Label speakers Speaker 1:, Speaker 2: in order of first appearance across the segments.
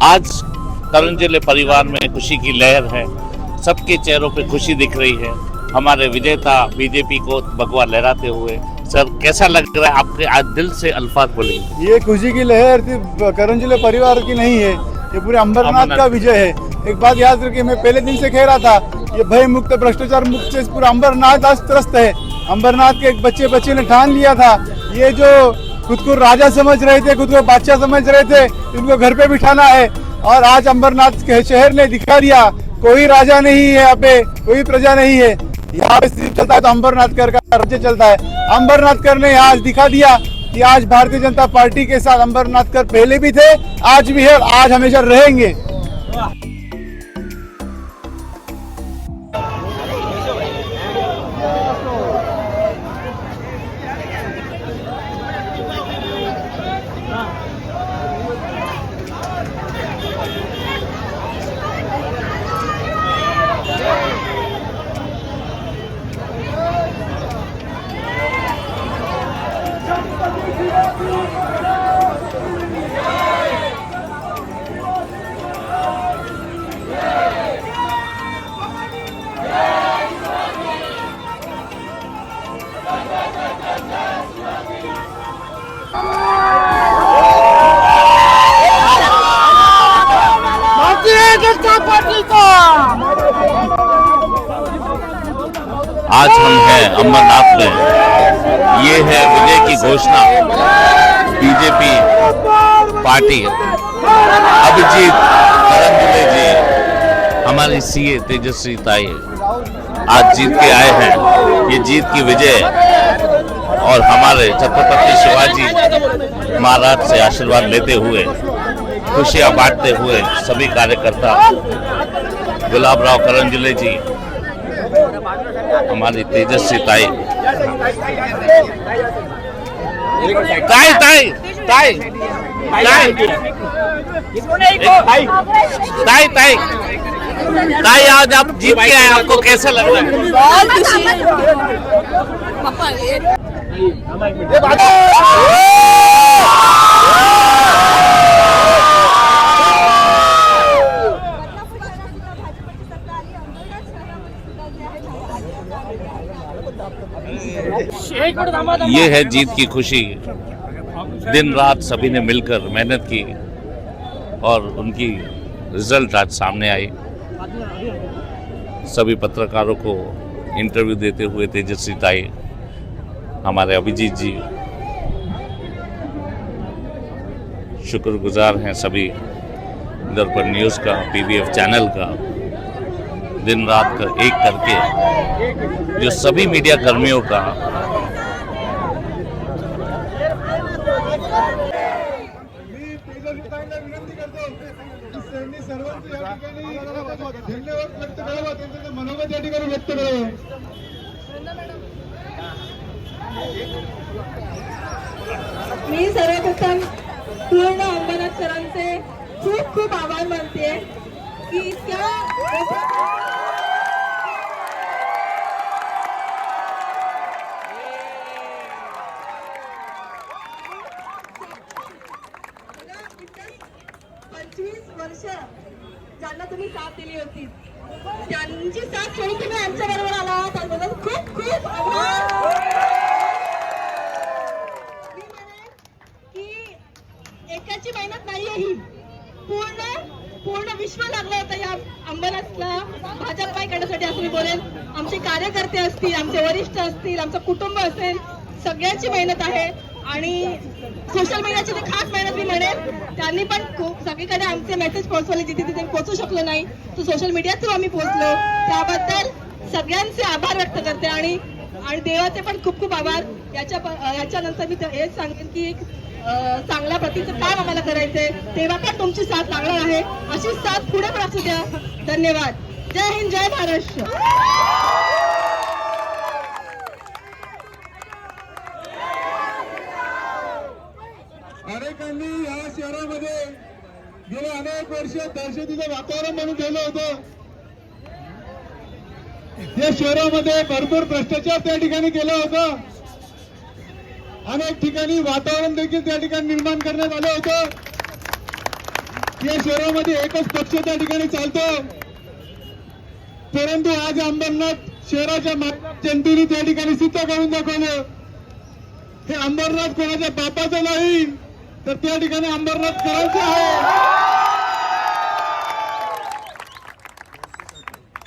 Speaker 1: आज करण जिले परिवार में खुशी की लहर है, सबके चेहरों पे खुशी दिख रही है। हमारे विजेता बीजेपी को भगवा लहराते हुए, सर कैसा लग रहा है आपके? आज दिल से अल्फाज बोलेंगे।
Speaker 2: ये खुशी की लहर सिर्फ करण जिले परिवार की नहीं है, ये पूरे अंबरनाथ का विजय है। एक बात याद रखिए, मैं पहले दिन से कह रहा था, ये भय मुक्त भ्रष्टाचार मुक्त से पूरा अंबरनाथ आज त्रस्त है। अंबरनाथ के एक बच्चे ने ठान लिया था, ये जो खुद को राजा समझ रहे थे, खुद को बादशाह समझ रहे थे, इनको घर पे बिठाना है। और आज अंबरनाथ के शहर ने दिखा दिया, कोई राजा नहीं है यहाँ पे, कोई प्रजा नहीं है। यहाँ पे सिर्फ चलता है तो अंबरनाथ कर का राज्य चलता है। अंबरनाथ कर ने आज दिखा दिया कि आज भारतीय जनता पार्टी के साथ अंबरनाथ कर पहले भी थे, आज भी है, आज हमेशा रहेंगे।
Speaker 1: आज हम हैं अमरनाथ में, ये है विजय की घोषणा। बीजेपी पार्टी अभिजीत करण जिले जी, हमारी सीए तेजस्वी ताई आज जीत के आए हैं। ये जीत की विजय और हमारे छत्रपति शिवाजी महाराज से आशीर्वाद लेते हुए, खुशियां बांटते हुए सभी कार्यकर्ता, गुलाबराव करण जिले जी, हमारी तेजस्वी ताई ताई ताई ताई ताई ताई ताई आज आप जीत के आए, आपको कैसा लग रहा है?
Speaker 3: बहुत खुशी।
Speaker 1: ये है जीत की खुशी। दिन रात सभी ने मिलकर मेहनत की और उनकी रिजल्ट आज सामने आई। सभी पत्रकारों को इंटरव्यू देते हुए तेजस्वी ताई, हमारे अभिजीत जी, शुक्रगुजार हैं सभी दर्पण न्यूज़ का, पीबीएफ चैनल का, दिन रात का एक करके जो सभी मीडिया कर्मियों का।
Speaker 3: मी सर्वप्रथम पूर्ण अंबरनाथकरांचे खूप खूप आभार मानते की इतक्या वर्ष ज्यांना तुम्ही साथ दिली होती, त्यांची साथ सोडून तुम्ही आमच्या बरोबर आला, त्याबद्दल खूप खूप आभार। मी म्हणेन की एकाची मेहनत नाहीये ही, पूर्ण विश्व लागलं होतं या अंबरनाथला भाजपा करण्यासाठी, असं मी बोलेन। आमचे कार्यकर्ते असतील, आमचे वरिष्ठ असतील, आमचं कुटुंब असेल, सगळ्यांची मेहनत आहे। आणि सोशल मीडियाची तर खास मेहनत मी म्हणेन, त्यांनी पण खूप सगळीकडे आमचे मेसेज पोहोचवले, जिथे तिथे पोहोचू शकलो नाही तो सोशल मीडिया थ्रू आम्ही पोहोचलो, त्याबद्दल सगळ्यांचे आभार व्यक्त करते। आणि देवाचे पण खूप खूप आभार। याच्यानंतर मी हेच सांगेन की चांगल्या प्रतीचं काम आम्हाला करायचंय, तेव्हा पण तुमची साथ लागणार आहे, अशीच साथ पुढे पण असू द्या। धन्यवाद। जय हिंद, जय महाराष्ट्र।
Speaker 2: अनेकांनी या शहरामध्ये गेले अनेक वर्ष दहशतीचं वातावरण म्हणून ठेवलं होतं। या शहरामध्ये भरपूर भ्रष्टाचार त्या ठिकाणी केला होता, अनेक ठिकाणी वातावरण देखील त्या ठिकाणी निर्माण करण्यात आलं होतं। या शहरामध्ये एकच पक्ष त्या ठिकाणी चालतो, परंतु आज अंबरनाथ शहराच्या जनतेने त्या ठिकाणी सिद्ध करून दाखवलं. हे अंबरनाथ कोणाच्या बापाचं नाही, तर त्या ठिकाणी अंबरनाथ करायचं आहे.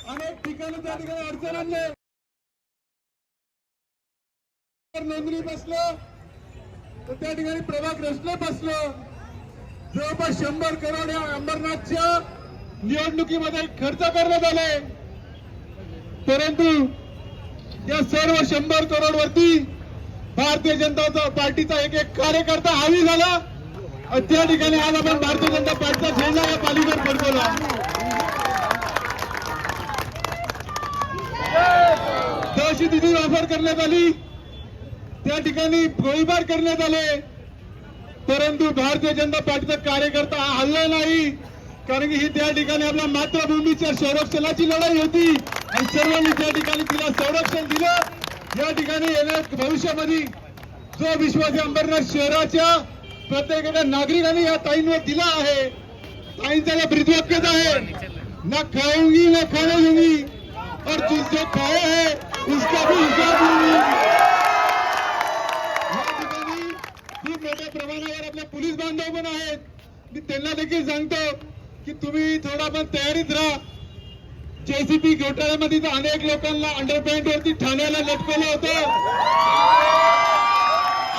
Speaker 2: अनेक ठिकाणी त्या ठिकाणी अडचण आणले, नोंदणी बसलं तर त्या ठिकाणी प्रभाग रचना बसलं. जवळपास 100 करोड या अंबरनाथच्या निवडणुकीमध्ये खर्च करण्यात आले, परंतु या सर्व 100 करोड वरती भारतीय जनता पार्टीचा एक एक कार्यकर्ता हावी झाला. आणि त्या ठिकाणी आज आपण भारतीय जनता पार्टीचा झेंडा या पालीवर फडकवला. दहशतीची वापर करण्यात आली, त्या ठिकाणी गोळीबार करण्यात आले, परंतु भारतीय जनता पार्टीचा कार्यकर्ता हा हल्ला नाही. कारण की ही त्या ठिकाणी आपल्या मातृभूमीच्या संरक्षणाची लढाई होती आणि सर्वांनी त्या ठिकाणी तिला संरक्षण दिलं. या ठिकाणी येणाऱ्या भविष्यामध्ये जो विश्वास या अंबरनाथ शहराच्या प्रत्येक एका नागरिकांनी या ताईंवर दिला आहे, ताईंचा ब्रीदवाक्यच आहे, ना खाऊंगी ना खाने दूंगी और जो खाए है उसका भी हिसाब दूंगी. या ठिकाणी खूप मोठ्या प्रमाणावर आपले पोलीस बांधव पण आहेत. मी त्यांना देखील सांगतो की तुम्ही थोडा पण तयारीत राहा. जेसीपी घोटाळ्यामध्ये तर अनेक लोकांना अंडरपॅन्ट वरती ठाण्याला लटकवलं होतं.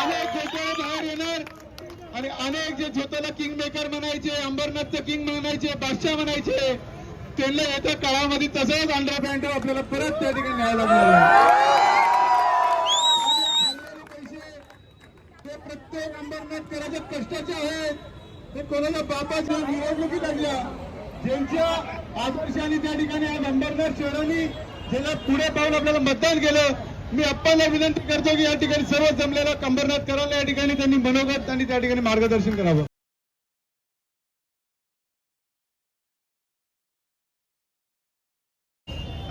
Speaker 2: अनेक घोटाळे बाहेर येणार आणि अनेक जे स्वतःला किंग मेकर म्हणायचे, अंबरनाथचं किंग म्हणायचे, बादशाह म्हणायचे, त्यांना येत्या काळामध्ये तसंच अंडरपॅन्ट आपल्याला परत त्या ठिकाणी न्यायला लागणार. ते प्रत्येक अंबरनाथकरांच्या कष्टाचे आहेत. ते कोणाच्या बापाच्या निवडणुकीत लागल्या, ज्यांच्या आदर्शाने त्या ठिकाणी आज अंबरनाथ शहराने ज्याला पुढे पाहून आपल्याला मतदान केलं. मी अप्पाला विनंती करतो की या ठिकाणी सर्व जमलेल्या अंबरनाथकरांना या ठिकाणी त्यांनी मनोगत त्यांनी त्या ठिकाणी मार्गदर्शन करावं.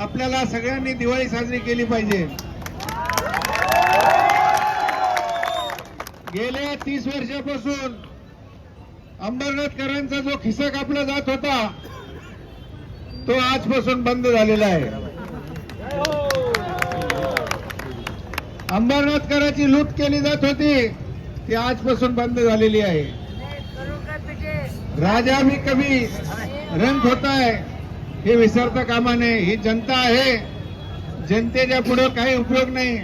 Speaker 2: आपल्याला सगळ्यांनी दिवाळी साजरी केली पाहिजे. गेल्या 30 वर्षापासून अंबरनाथकरांचा जो खिस्सा कापला जात होता तो आजपासून बंद झालेला आहे. अंबरनाथकरांची लूट केली जात होती ती आजपासून बंद झालेली आहे. राजा भी कभी रंग होता है हे विसरता कामा नये. ही जनता आहे, जनतेच्या पुढे काही उपयोग नाही.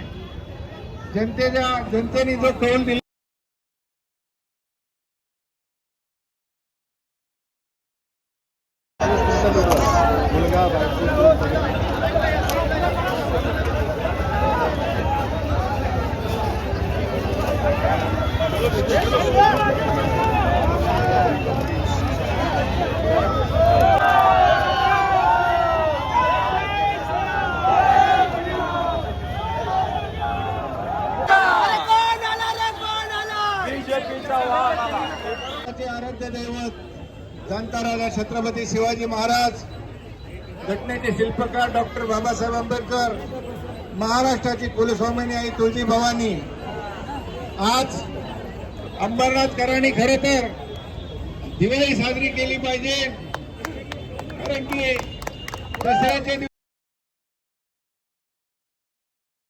Speaker 2: जनतेने जो कौल दिला आराध्य दैवत जाणता राजा छत्रपती शिवाजी महाराज, घटनेचे शिल्पकार डॉक्टर बाबासाहेब आंबेडकर, महाराष्ट्राची कुलस्वामिनी आई तुळजी भवानी. आज अंबरनाथकरांनी खरे तर दिवाळी साजरी केली पाहिजे, कारण की दसऱ्याच्या